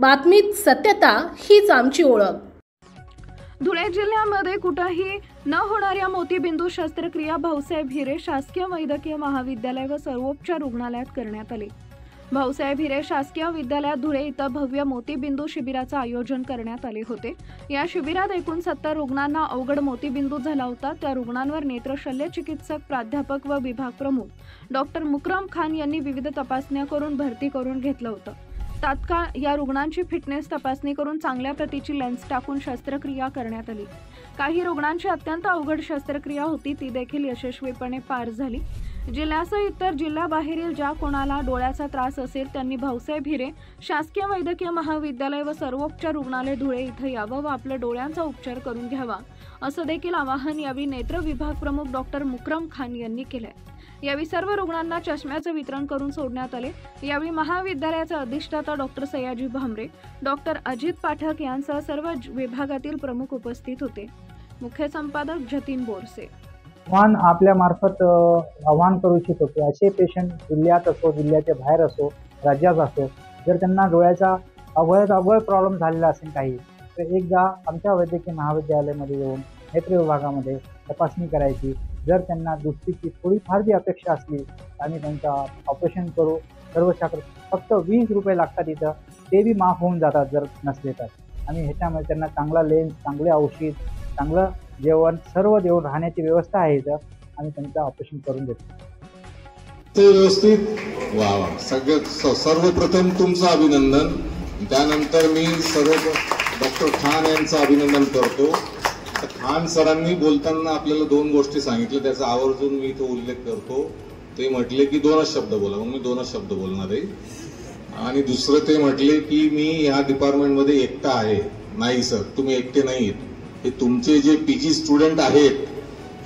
बातमीत सत्यता हीच आमची ओळख। धुळे जिल्ह्यामध्ये कुठेही न होणाऱ्या मोतीबिंदू शस्त्रक्रिया भाऊसाहेब हिरे शासकीय वैद्यकीय महाविद्यालय व सर्वोपचार रुग्णालयात करण्यात आली। भाऊसाहेब हिरे शासकीय विद्यालयात धुळे इथं भव्य मोतीबिंदू शिबिराचे आयोजन करण्यात आले होते। या शिबिरात एकूण 70 रुग्णांना अवघड मोतीबिंदू झाला होता। त्या रुग्णांवर नेत्रशल्य चिकित्सक, प्राध्यापक व विभाग प्रमुख डॉक्टर मुकरम खान यांनी विविध तपासण्या करून भरती करून घेतलं होतं। तात्काळ या रुग्णांची फिटनेस तपासणी करून चांगल्या प्रतीची लेन्स टाकून शस्त्रक्रिया करण्यात आली। काही रुग्णांची अत्यंत अवघड शस्त्रक्रिया होती, ती देखील यशस्वीपणे पार झाली। जिल्ह्यासह इतर जिल्ह्याबाहेरील ज्या कोणाला डोळ्याचा त्रास असेल त्यांनी भाऊसाहेब हिरे शासकीय वैद्यकीय महाविद्यालय व सर्वोपचार रुग्णालय धुळे इथं यावं व आपल्या डोळ्यांचा उपचार करून घ्यावा, असं देखील आवाहन यावेळी नेत्र विभाग प्रमुख डॉक्टर मुकरम खान यांनी केले। यावेळी सर्व रुग्णांना चष्म्याचे वितरण करून सोडण्यात आले। यावेळी महाविद्यालयाचे अधिष्ठाता डॉक्टर सयाजी भामरे, डॉक्टर अजित पाठक यांसह सर्व विभागातील प्रमुख उपस्थित होते। मुख्य संपादक जतीन बोरसे। आपल्या मार्फत आवाहन करू इच्छितो की असे पेशंट जिल्ह्यात असो, जिल्ह्याच्या बाहेर असो, राज्यात असो, जर त्यांना डोळ्याचा अवघड प्रॉब्लेम झालेला असेल काही, तर एकदा आमच्या वैद्यकीय महाविद्यालयामध्ये येऊन नेत्र विभागामध्ये तपासणी करायची। जर त्यांना दृष्टीची थोडीफार जी अपेक्षा असली तर आम्ही त्यांचा ऑपरेशन करू। सर्व शास्त्र फक्त 20 रुपये लागतात, इथं ते बी माफ होऊन जातात जर नसले तर। आम्ही ह्याच्यामध्ये त्यांना चांगला लेन्स, चांगले औषध, चांगलं जेवण सर्व देऊन राहण्याची व्यवस्था आहे, इथं आम्ही त्यांचं ऑपरेशन करून देतो ते व्यवस्थित। वा वा, सर्वप्रथम तुमचं अभिनंदन। त्यानंतर मी सर्व डॉक्टर खान यांचं अभिनंदन करतो। खान सरांनी बोलताना आपल्याला 2 गोष्टी सांगितल्या, त्याचा आवर्जून मी इथं उल्लेख करतो। ते म्हटले की 2च शब्द बोला, म्हणून मी 2च शब्द बोलणार आहे। आणि दुसरं ते म्हटले की मी या डिपार्टमेंटमध्ये एकटा आहे। नाही सर, तुम्ही एकटे नाहीत, हे तुमचे जे पीजी स्टुडंट आहेत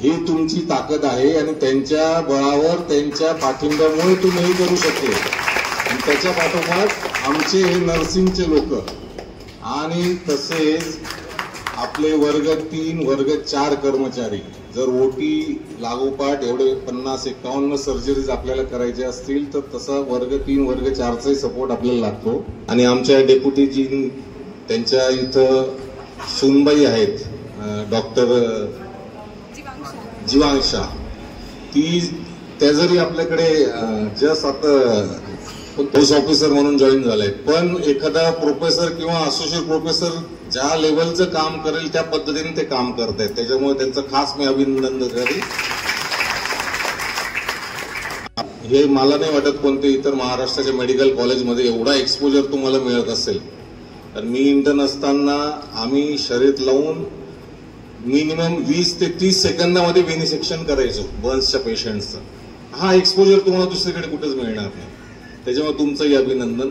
हे तुमची ताकद आहे आणि त्यांच्या बळावर, त्यांच्या पाठिंब्यामुळे तुम्ही हे करू शकले। आणि त्याच्या पाठोपाठ आमचे हे नर्सिंगचे लोक आणि तसेच आपले वर्ग 3, वर्ग 4 कर्मचारी, जर ओटी लागोपाठ एवढे 50-51 सर्जरीज आपल्याला करायचे असतील तर तसा वर्ग 3, वर्ग 4चाही सपोर्ट आपल्याला लागतो। आणि आमच्या डेप्युटीजी, त्यांच्या इथं सुनबाई आहेत, डॉक्टर जीवांशा, त्या जरी आपल्याकडे जस्ट आता पोस्ट ऑफिसर म्हणून जॉईन झालाय, पण एखादा प्रोफेसर किंवा असोसिएट प्रोफेसर ज्या लेवलचं काम करेल त्या पद्धतीने ते काम करतायत, त्याच्यामुळे त्यांचं खास मी अभिनंदन करेल। हे मला नाही वाटत कोणते इतर महाराष्ट्राच्या मेडिकल कॉलेजमध्ये एवढा एक्सपोजर तुम्हाला मिळत असेल। तर मी इंटर्न असताना आम्ही शर्यत लावून मिनिमम 20 ते 30 सेकंदामध्ये व्हेनिसेक्शन करायचो बर्न्सच्या पेशंटचं। हा एक्सपोजर तुम्हाला दुसरीकडे कुठेच मिळणार नाही, त्याच्यामुळे तुमचंही अभिनंदन।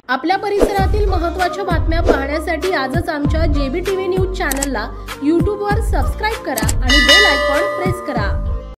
आपल्या परिसरातील महत्त्वाच्या बातम्या पाहण्यासाठी आजच आमच्या JBTV न्यूज चॅनलला YouTube वर सबस्क्राईब करा आणि बेल आयकॉन प्रेस करा।